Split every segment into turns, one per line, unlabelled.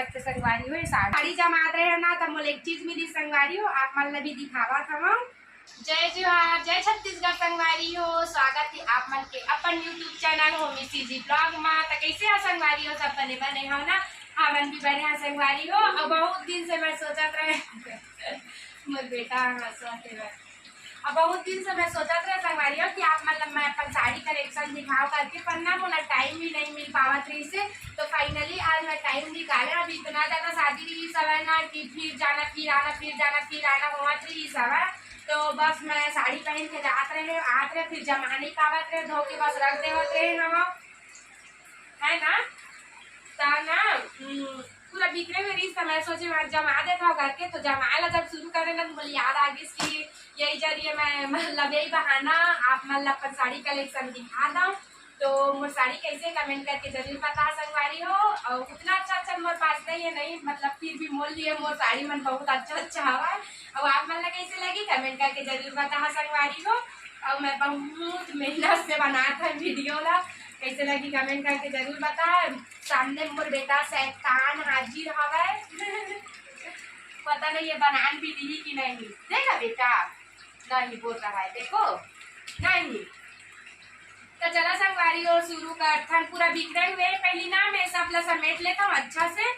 लगते संगवारी हो। साड़ी जमात रहे ना तो मोल एक चीज मिली संगवारी हो, आप मन भी दिखावा था। जय जोहार, जय छत्तीसगढ़ संगवारी हो। स्वागत है आप मन के अपन यूट्यूब चैनल हो मिसी जी ब्लॉग में। तो कैसे है संगवारी हो, सब बने बने हो ना? हाँ मन भी बने हैं संगवारी हो। और बहुत दिन से मैं सोचत रहे मोर बेटा हंसते रहे। अब बहुत दिन से मैं सोचत रहे संगवारी हो कि आप मतलब मैं अपन साड़ी कलेक्शन दिखाओ करके, पर ना मोला टाइम भी नहीं मिल पावत रही से। तो फाइनली आज मैं टाइम निकाले। अब इतना ज्यादा शादी रही सब है ना कि फिर जाना फिर आना फिर जाना फिर आना हुआ रही सब है। तो बस मैं साड़ी पहन के जात रहे आत रहे, फिर जमाने का आवत रहे धो के बस रख देवत रहे हम है ना। ना पूरा बिखरे हुए रही समय सोचे मैं जमा देता हूँ करके। तो जमाला जब शुरू करे ना तो मुझे याद आ गई कि यही जरिए मैं मतलब यही बहाना आप मतलब अपन साड़ी कलेक्शन दिखा दूँ। तो मोर साड़ी कैसे कमेंट करके जरूर बता संगवारी हो। और उतना अच्छा मोर पास नहीं है, नहीं मतलब फिर भी मोल लिए मोर साड़ी मन बहुत अच्छा हवा। और आप मन कैसे लगी कमेंट करके जरूर बता संगवारी हो। और मैं बहुत मेहनत से बनाया था वीडियो ला, कैसे लगी कमेंट करके जरूर बता। सामने मोर बेटा शैतान हाजिर हवा पता नहीं ये बनान भी दी कि नहीं। देखा बेटा नहीं बोल रहा है, देखो नहीं। तो चला संगवारी हो शुरू कर पूरा बिखरे हुए पहली ना मैं सब ला समेट लेता हूँ अच्छा से,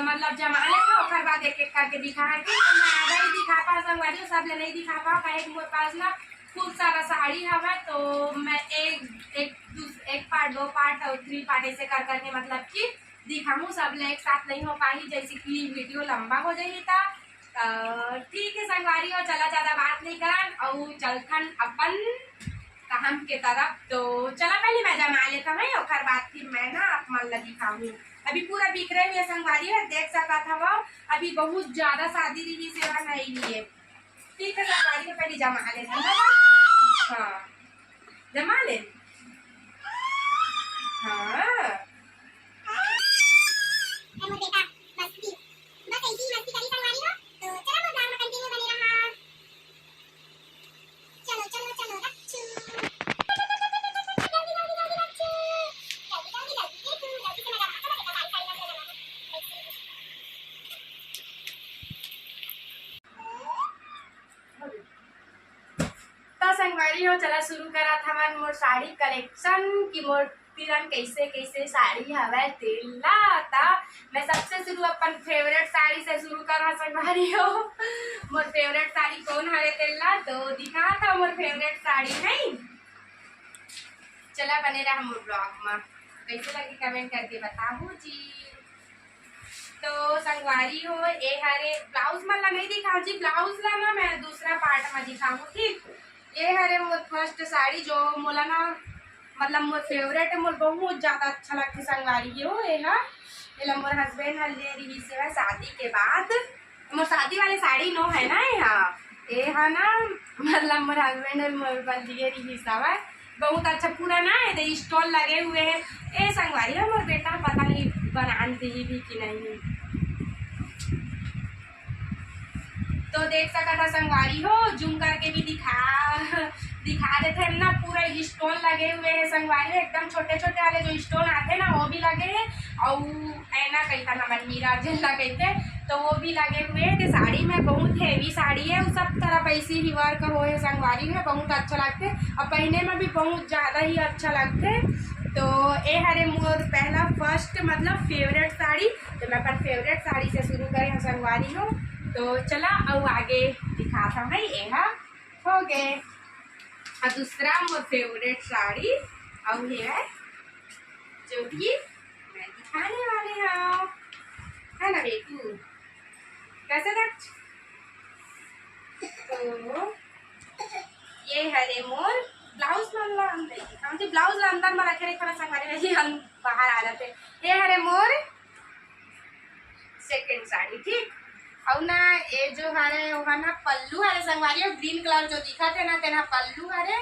मतलब जमा लेता हूँ। बाद एक एक करके दिखा के तो मैं आधा ही दिखा पा संगवारी हो, सब ले नहीं दिखा पा। कहे मोर पास ना खूब सारा साड़ी हवा। तो मैं एक पार्ट दो पार्ट और 3 पार्ट ऐसे कर करके मतलब कि दिखाऊँ। सब ले एक साथ नहीं हो पाई जैसे कि वीडियो लंबा हो जाएगी था। ठीक है संगवारी हो, चला ज्यादा बात नहीं करन और चलथन अपन काम के तरफ। तो चला पहले मैं जमा लेता हूँ और बाद फिर मैं ना आप मन ला दिखाऊँ। अभी पूरा बिखरे हुए संगवारी है, देख सका था वो अभी बहुत ज्यादा शादी दीदी सेवा नहीं लिए। ठीक है संगवारी को पहले जमा लेना। हाँ जमा ले। हाँ संगवारी हो चला शुरू करा था मन मोर साड़ी कलेक्शन की मोर पिरन कैसे कैसे साड़ी हवा तेला था। मैं सबसे शुरू अपन फेवरेट साड़ी से शुरू करा संगवारी हो। मोर फेवरेट साड़ी कौन हरे तेला तो दिखा था मोर फेवरेट साड़ी नहीं। चला बने रहा मोर ब्लॉग में, कैसे लगी कमेंट करके बताओ जी। तो संगवारी हो ए हरे ब्लाउज मन ला नहीं दिखाऊँ जी, ब्लाउज ला ना मैं दूसरा पार्ट में दिखाऊँ। ठीक ये हरे मोर फर्स्ट साड़ी जो मोला ना मतलब मोर फेवरेट है, मोर बहुत ज्यादा अच्छा लगती संगवारी हो। ये मोर हस्बैंड हल ले रही से शादी के बाद मोर शादी वाली साड़ी नो है ना ये है ना मतलब मोर हस्बैंड मोर बल दिए रही सब बहुत अच्छा पूरा ना है स्टॉल लगे हुए हैं। ये संगवारी है मोर बेटा पता नहीं बनान दी भी कि नहीं। तो देख सका था संगवारी हो, जूम करके भी दिखा देते हैं ना। पूरा स्टोन लगे हुए हैं संगवारी, एकदम छोटे छोटे वाले जो स्टोन आते हैं ना वो भी लगे हैं। और ऐना कहता ना मन हीरा जल लगे थे तो वो भी लगे हुए हैं। तो साड़ी में बहुत हेवी साड़ी है, सब तरफ ऐसे ही वर्क हो है संगवारी में, बहुत अच्छा लगते और पहने में भी बहुत ज्यादा ही अच्छा लगते। तो ये हरे मोर पहला फर्स्ट मतलब फेवरेट साड़ी। तो मैं अपन फेवरेट साड़ी से शुरू करें संगवारी हो। तो चला और आगे दिखाता है ये हो गए। और दूसरा मोर फेवरेट साड़ी और ये है जो भी मैं दिखाने वाले हूँ है ना बेटू कैसे रख। तो ये हरे मोर ब्लाउज ब्लाउज अंदर में रखे थोड़ा संगवारी हम बाहर आ जाते। ये हरे मोर सेकेंड साड़ी। ठीक और ना ये जो हरे वो ना पल्लू हरे संगवारी ग्रीन कलर जो दिखा थे ना तेना पल्लू हरे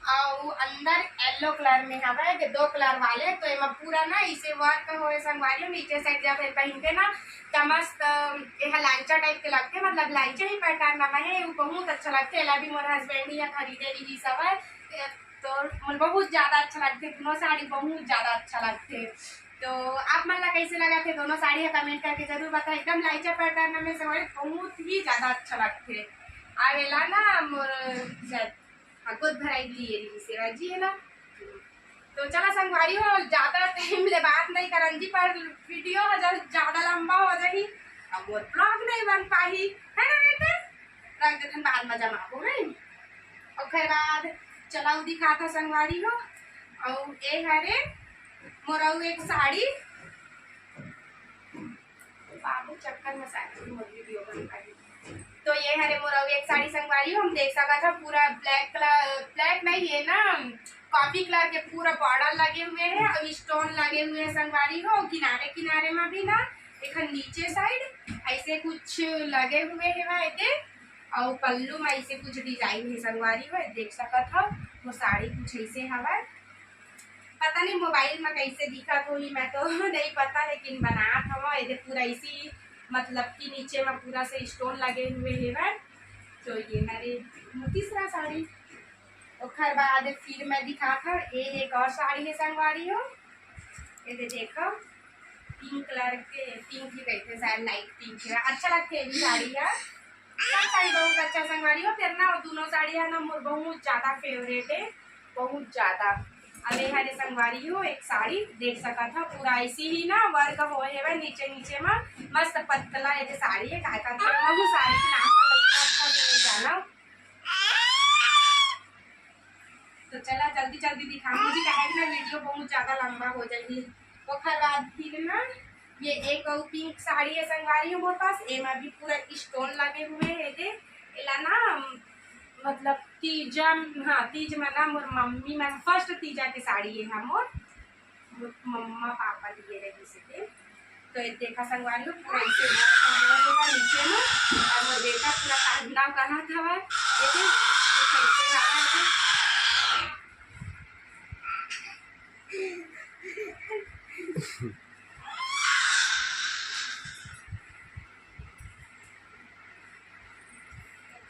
और अंदर येलो कलर में हवा है 2 कलर वाले। तो ये पूरा ना इसे वर्क हो संगवारी नीचे साइड जब पहनते ना तो मस्त लाइचा टाइप के लगते, मतलब लाइचा ही पैटर्न में है वो बहुत अच्छा लगते। एला भी मोर हस्बैंड ही खरीदे रही सब है तो मुझे बहुत ज्यादा अच्छा लगते, दोनों साड़ी बहुत ज्यादा अच्छा लगते। तो आप मन ला कैसे लगा थे दोनों साड़ी कमेंट करके जरूर बताए। एकदम लाइचा पैटर्न में संगवारी बहुत ही ज्यादा अच्छा लगते। आवेला ना मोर गोद भराई लिए रही सेवा जी है ना। तो चला संगवारी हो ज्यादा टाइम ले बात नहीं करन जी, पर वीडियो ज्यादा लंबा हो जाही अब मोर ब्लॉग नहीं बन पाही है ना बेटे। रख देते बाद में जमा हो नहीं और फिर बाद चलाऊ दिखा था संगवारी हो। और ए हरे मोराऊ एक साड़ी बाबू चक्कर में साड़ी मोर वीडियो बन पाई। तो ये हरे मोराऊ एक साड़ी संगवारी हो। हम देख सका था पूरा ब्लैक कलर, ब्लैक नहीं है ना कॉफी कलर के पूरा बॉर्डर लगे हुए हैं और स्टोन लगे हुए हैं संगवारी हो। किनारे किनारे में भी ना एक नीचे साइड ऐसे कुछ लगे हुए हैं वहाँ और पल्लू में ऐसे कुछ डिजाइन है संगवारी हो। देख सका था वो साड़ी कुछ ऐसे हवा पता नहीं मोबाइल में कैसे दिखा तो ही मैं तो नहीं पता, लेकिन बना था ये पूरा इसी मतलब कि नीचे में पूरा से स्टोन लगे हुए हैं। तो ये मेरे तीसरा साड़ी और खैर बाद फिर मैं दिखा था ये एक और साड़ी है संगवारी हो। ये देखो पिंक कलर के, पिंक ही कहते शायद लाइट पिंक है, अच्छा लगते है साड़ी है। सब साड़ी बहुत अच्छा संगवारी हो। फिर ना दोनों साड़ी है ना मोर बहुत ज्यादा फेवरेट है, बहुत ज्यादा। अरे हरे संगवारी हो एक साड़ी देख सका था पूरा ऐसी ही ना वर्क हो है नीचे नीचे में मस्त पतला ये साड़ी है काय का साड़ी के नाम अच्छा से नहीं जाना। तो चला जल्दी जल्दी दिखा मुझे कहे ना वीडियो बहुत ज्यादा लंबा हो जाएगी। तो खैर बाद फिर ना ये एक और पिंक साड़ी है संगवारी हो मोर पास, एमा भी पूरा स्टोन लगे हुए है। एला ना मतलब तीजा, हाँ तीज में ना मोर मम्मी में फर्स्ट तीजा की साड़ी है मोर मम्मा पापा लिए रही से। तो ये देखा संगवारी हो पूरा ऐसे नीचे में और मोर बेटा पूरा कांडा करा था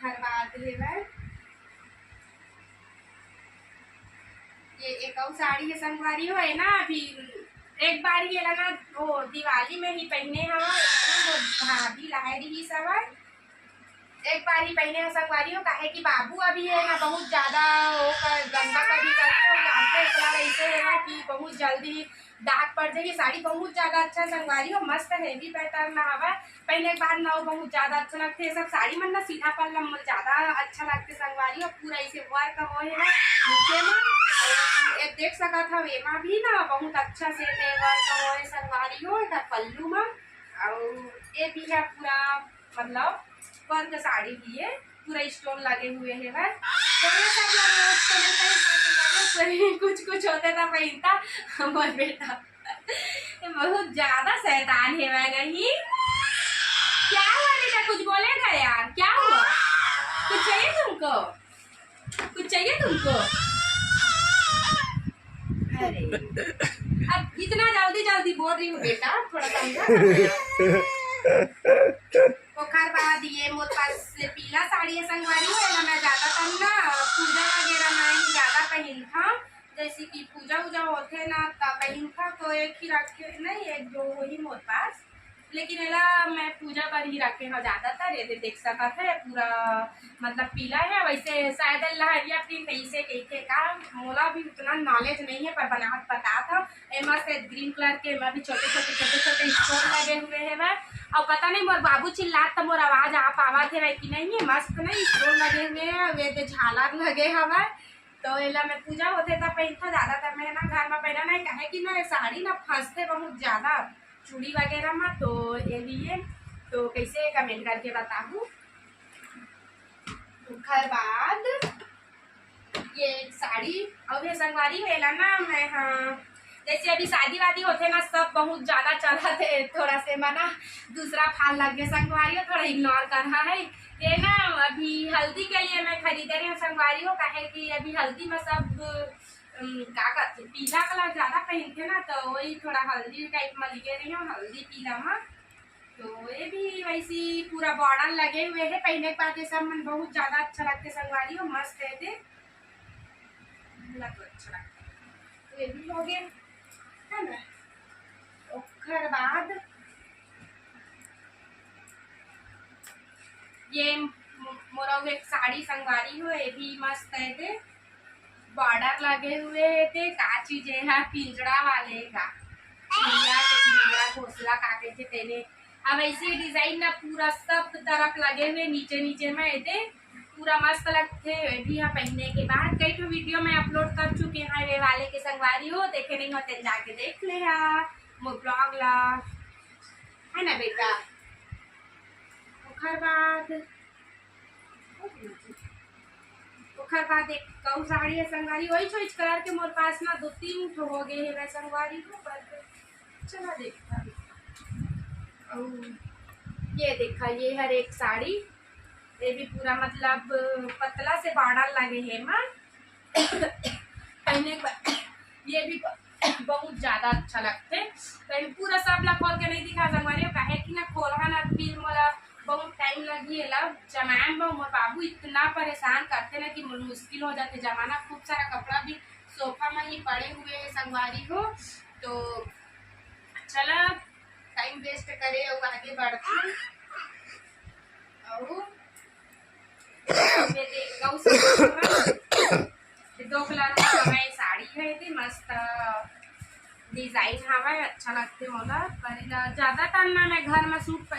हर बात है। ये एक और साड़ी है संगवारी हो है ना अभी एक बार ये लगा वो दिवाली में ही पहने हवा भाभी लहरी ही सब एक बार ही पहने हैं संगवारी हो। काहे कि बाबू अभी है ना बहुत ज्यादा गंदा कभी करते ऐसे है ना कि बहुत जल्दी दाग पड़ जाएगी। साड़ी बहुत ज्यादा अच्छा संगवारी हो, मस्त हैवी पैटर्न में हवा पहले एक बार ना बहुत ज्यादा अच्छा लगते है। सब साड़ी मन ना सीधा पल्ला ज्यादा अच्छा लगते संगवारी हो। पूरा ऐसे वर्क हो है ना नीचे में एक देख सका था एमा भी ना बहुत अच्छा से वर्क हो है संगवारी हो पल्लू में। और ये भी है पूरा मतलब वर्क साड़ी भी है पूरा स्टोन लगे हुए है वह। तो कुछ कुछ होते था पहनता हमारे बेटा बहुत ज्यादा शैतान है वह नहीं। क्या हुआ बेटा कुछ बोलेगा यार, क्या हुआ? कुछ चाहिए तुमको, कुछ चाहिए तुमको? अरे अब इतना जल्दी जल्दी बोल रही हूँ बेटा थोड़ा समझा। पोखर बाद ये मोर पास पीला साड़ी है संगवारी है मैं ज्यादा कर ना पूजा वगैरह नहीं ज्यादा पहन था, जैसे कि पूजा वूजा होते ना तब पहन था। तो एक ही रखे नहीं एक दो वही मोर पास, लेकिन एला मैं पूजा पर ही रखे हैं ज्यादातर। ये देख सका था पूरा मतलब पीला है वैसे शायद लहरिया प्रिंट ऐसे देखे का मोला भी उतना नॉलेज नहीं है पर बनावट पता था। एमा से ग्रीन कलर के एमा भी छोटे छोटे स्टोन लगे हुए है वह। और पता नहीं मोर बाबू चिल्लात तो मोर आवाज आ पावा थे वह कि नहीं है मस्त नहीं स्टोन लगे हुए हैं वे झालर लगे हवा। तो एला मैं पूजा होते तब पहनता ज्यादातर मैं ना घर में पहना नहीं कहे कि ना साड़ी ना फंसते बहुत ज्यादा चूड़ी वगैरह में। तो ये लिए तो कैसे कमेंट करके बताऊँ। घर बाद ये साड़ी और ये संगवारी वेला ना मैं हाँ जैसे अभी शादी वादी होते ना सब बहुत ज्यादा चला थे थोड़ा से मना दूसरा फाल लग गया संगवारी थोड़ा इग्नोर करना है। ये ना अभी हल्दी के लिए मैं खरीदे रही हूँ संगवारी हो काहे कि अभी हल्दी में सब क्या करते पीला कलर ज्यादा पहनते ना तो वही थोड़ा हल्दी टाइप में लिखे रही हूँ हल्दी पीला में। तो ये भी वैसी पूरा बॉर्डर लगे हुए है पहने के बाद सब मन बहुत ज्यादा अच्छा लगते संगवारी हो मस्त है थे तो अच्छा लगता। तो ये भी हो गया है ना। ओकर बाद ये मोरा एक साड़ी संगवारी हो, ये भी मस्त है थे, बॉर्डर लगे हुए है थे, का चीज है पिंजरा वाले का चिड़िया के पिंजरा घोंसला काटे थे तेने। अब ऐसे डिजाइन ना पूरा सब तरफ लगे हुए नीचे नीचे में थे, पूरा मस्त लगते है भी। यहाँ पहनने के बाद कई तो वीडियो में अपलोड कर चुके हैं वे वाले के संगवारी हो, देखे नहीं होते जाके देख ले मोर ब्लॉग ला, है ना बेटा। ओखर बाद एक कऊ साड़ी है संगवारी, वही चॉइस कलर के मोर पास ना 2-3 ठो हो गए है संगवारी को, पर चला देखा। ये देखा, ये हर एक साड़ी, ये भी पूरा मतलब पतला से बॉर्डर लगे है मां पहने ये भी बहुत ज्यादा अच्छा लगते। तो पूरा सब ला खोल के नहीं दिखा संगवारी, काहे कि ना खोलहा ना फिर मोला बहुत टाइम लगी है जमाए में। मोर बाबू इतना परेशान करते ना कि मुश्किल हो जाते जमाना। खूब सारा कपड़ा भी सोफा में ही पड़े हुए है संगवारी हो। तो चला टाइम वेस्ट करे और आगे बढ़ते। और दो कलर में साड़ी है थी, मस्त डिजाइन हवा अच्छा लगते मोला। पर ज्यादा टाइम ना मैं घर में सूट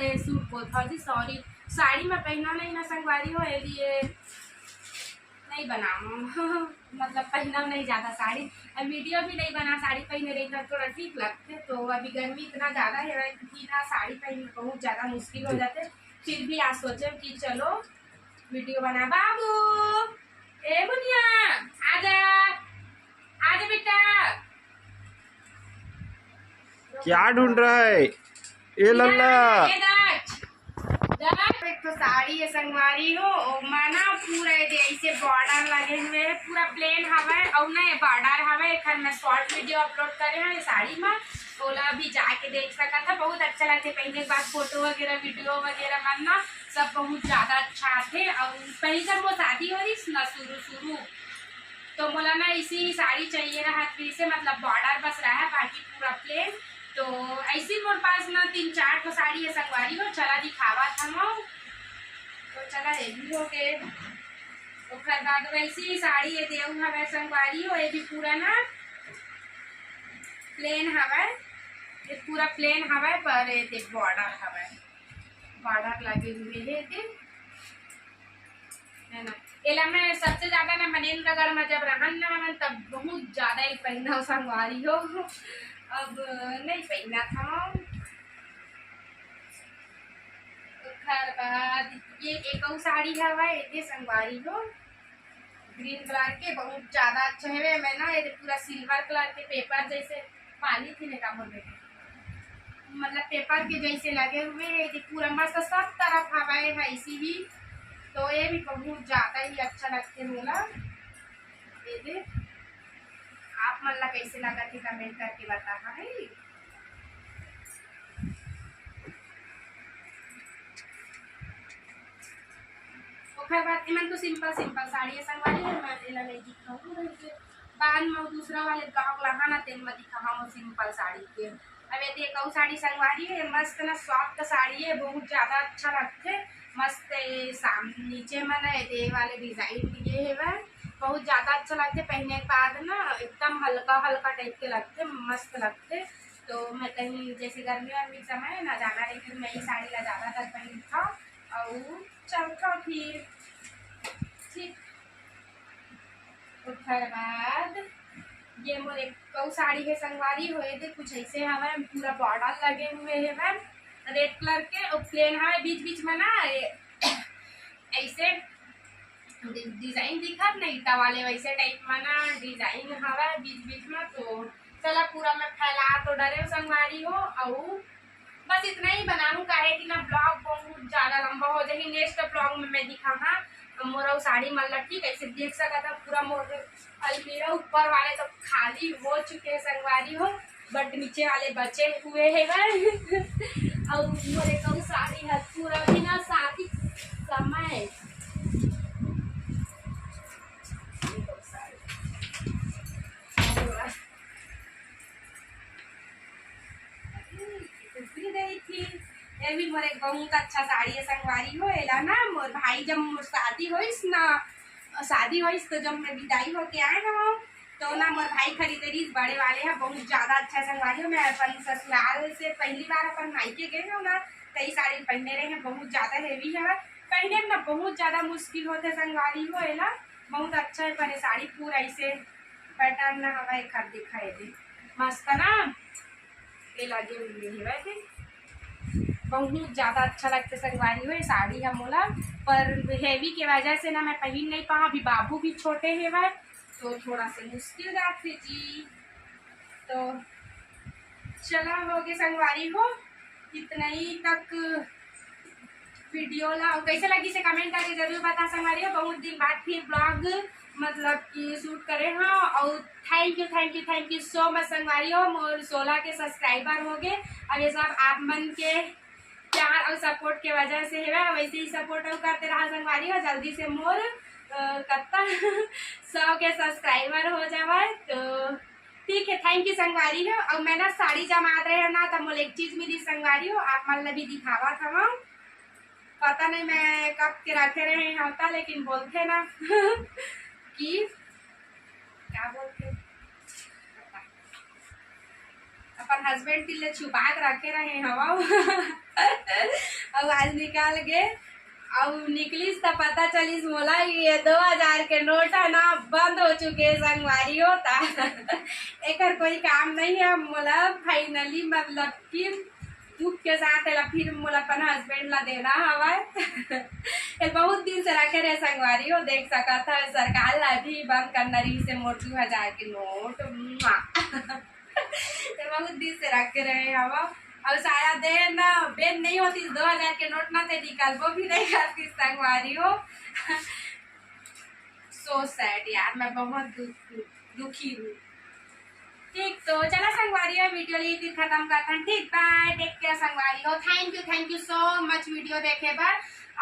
बोलता जी, सॉरी साड़ी में पहना नहीं ना संगवारी हो, लिए नहीं बनाऊँ मतलब पहना नहीं ज्यादा साड़ी, वीडियो भी नहीं बना साड़ी पहने रही था, थोड़ा ठीक लगते। तो अभी गर्मी इतना ज्यादा है कि ना साड़ी पहनने बहुत ज्यादा मुश्किल हो जाते। फिर भी आज सोचे कि चलो वीडियो बना। बाबू ए बुनिया आजा आजा बेटा,
क्या ढूंढ रहा है ये लल्ला?
एक तो साड़ी है संगवारी हो, माना पूरा ऐसे बॉर्डर लगे हुए है, पूरा प्लेन हवा और ना बॉर्डर हवा। एक मैं शॉर्ट वीडियो अपलोड करे हैं साड़ी में, ओला भी जाके देख सका था, बहुत अच्छा लगते। पहले के बाद फोटो वगैरह वीडियो वगैरह बनना सब बहुत ज्यादा अच्छा थे। और पहले जब वो शादी हो रही ना शुरू तो मोला ना इसी साड़ी चाहिए रहा, फिर से मतलब बॉर्डर बस रहा है, बाकी पूरा प्लेन। तो ऐसी मोर पास ना 3-4 तो साड़ी है संगवारी हो, चला दिखावा था मैं, तो चला ये भी हो गए। उसके बाद वैसी साड़ी ये देव हवा संगवारी हो, ये भी पूरा ना प्लेन हवा, ये पूरा प्लेन हवा पर ये बॉर्डर हवा, बॉर्डर लगे हुए है ना। एला मैं सबसे ज्यादा ना मनेन्द्रगढ़ में जब रहन ना तब बहुत ज्यादा ही पहना संगवारी हो, अब नहीं पहना था। खैर बाद ये एक और साड़ी है ये संगवारी हो, ग्रीन कलर के, बहुत ज्यादा अच्छा है। मैं ना ये पूरा सिल्वर कलर के पेपर जैसे पॉलीथिन का बोल रहे मतलब पेपर के जैसे लगे हुए है, ये पूरा मस्त सब तरफ हवा है इसी ही। तो ये भी बहुत ज्यादा ही अच्छा लगते मोला। ये दे आप मन ला कैसे लगा थे कमेंट करके बता है। ओकर बाद इमन तो सिंपल साड़ी संगवारी है, मैं एला नहीं दिखाऊं बाद में दूसरा वाले ब्लॉग लगा ना तेल में दिखाऊं सिंपल साड़ी के। अब ये देखो साड़ी संगवारी है, मस्त ना सॉफ्ट साड़ी है, बहुत ज्यादा अच्छा लगते। मस्त सामने नीचे में ना ये वाले डिजाइन दिए है वह बहुत ज्यादा अच्छा लगते। पहनने के बाद ना एकदम हल्का हल्का टाइप के लगते, मस्त लगते। तो मैं कहीं जैसे गर्मी वर्मी समय ना जाना रही फिर मैं ही साड़ी ला ज्यादातर पहन था और चलता फिर ठीक। उसके बाद ये मोर एक कौ साड़ी है संगवारी हुए थे, कुछ ऐसे हवा पूरा बॉर्डर लगे हुए है मैम रेड कलर के, और प्लेन हवा बीच बीच में ना ऐसे डिजाइन दिखा नहीं ईटा वाले वैसे टाइप में ना डिजाइन हवा बीच बीच में। तो चला पूरा मैं फैला तो डरे संगवारी हो, और बस इतना ही बनाऊं काहे कि ना ब्लॉग बहुत ज्यादा लंबा हो जाएगी। नेक्स्ट ब्लॉग में मैं दिखाऊंगा मोरा साड़ी मतलब ठीक ऐसे देख सका था पूरा मोर अलमीरा ऊपर वाले तो खाली हो चुके हैं संगवारी हो, बट नीचे वाले बचे हुए है और मोरे कौ साड़ी है पूरा बिना शादी समय मोर एक बहुत अच्छा साड़ी है संगवारी हो एला ना मोर भाई जब मोर शादी होइस ना तो जब मैं विदाई होके आए ना तो ना मोर भाई खरीदे रही बड़े वाले है बहुत ज्यादा अच्छा संगवारी हो। मैं अपन ससुराल से पहली बार अपन मायके गए हो ना तो ये साड़ी पहने रहे हैं, बहुत ज्यादा हेवी है पहने ना बहुत ज्यादा मुश्किल होते संगवारी हो एला बहुत अच्छा है पर साड़ी पूरा ऐसे पैटर्न ना हवा एक हाथ दिखाए दे मस्त ना ये लगे हुए है वैसे बहुत ज़्यादा अच्छा लगता संगवारी हो। ये साड़ी है मोला पर हेवी के वजह से ना मैं पहन नहीं पाऊँ, अभी बाबू भी छोटे है वह तो थोड़ा सा मुश्किल जाती जी। तो चला हो गए संगवारी हो इतना ही तक वीडियो ला कैसे लगी से कमेंट करके जरूर बता संगवारी हो। बहुत दिन बाद फिर ब्लॉग मतलब कि शूट करे हाँ और थैंक यू सो मच संगवारी हो। मोर 16 के सब्सक्राइबर हो गए अब ये सब आप मन के प्यार और सपोर्ट के वजह से है वैसे ही सपोर्ट करते रहा संगवारी हो। जल्दी से मोर कत्ता 100 के सब्सक्राइबर हो जाए तो ठीक है। थैंक यू संगवारी हो। और मैं ना साड़ी जमात रहे ना तो मोल एक चीज मिली संगवारी हो आप मन भी दिखावा था पता नहीं मैं कब के रखे रहे होता लेकिन बोलते ना कि क्या बोलते अपन हस्बैंड के लिए छुपा के रखे रहे हवा अब आज निकाल गए अब निकलीस तो पता चलीस मोला ये 2000 के नोट है ना बंद हो चुके संगवारी होता एक कोई काम नहीं है मोला फाइनली मतलब कि दुख के साथ फिर मोला अपन हस्बैंड ला देना हवा बहुत दिन से रखे रहे संगवारी हो देख सका था सरकार ला भी बंद करना रही से मोट 2000 के नोट बहुत दिन से रखे रहे हवा और शायद ना बेन नहीं होती 2000 के नोट ना थे निकाल वो भी नहीं करती संगवारी हो सो सैड यार मैं बहुत दुखी हूँ। ठीक तो चला संगवारी हो वीडियो ली खत्म करता हूँ। ठीक बाय टेक केयर संगवारी हो। Thank you so much video देखे पर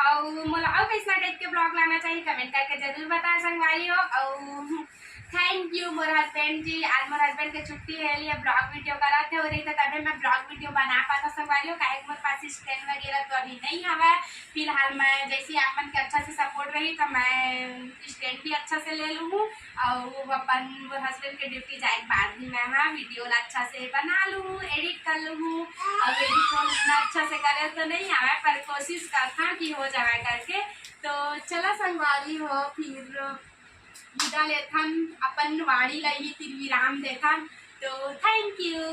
और मोला और कैसा टाइप के ब्लॉग लाना चाहिए कमेंट करके जरूर बताए संगवारी हो। और थैंक यू मोर हस्बैंड जी आज मोर हस्बैंड के छुट्टी है लिए ब्लॉग वीडियो कराते हो रही तो तभी मैं ब्लॉग वीडियो बना पाता संगवारी हो। काहे मोर पास स्टैंड वगैरह तो अभी नहीं हवा फिलहाल मैं जैसे आप मन के अच्छा से सपोर्ट रही तो मैं स्टैंड भी अच्छा से ले लूँ और अपन मोर हस्बैंड के ड्यूटी जाए बाद भी मैं वहाँ वीडियो अच्छा से बना लूँ एडिट कर लूँ और एडिट उतना अच्छा से करे तो नहीं आवा पर कोशिश करता कि हो जाए करके। तो चला संगवारी हो फिर विदा लेथन अपन वाणी लगी फिर विराम देथन तो थैंक यू।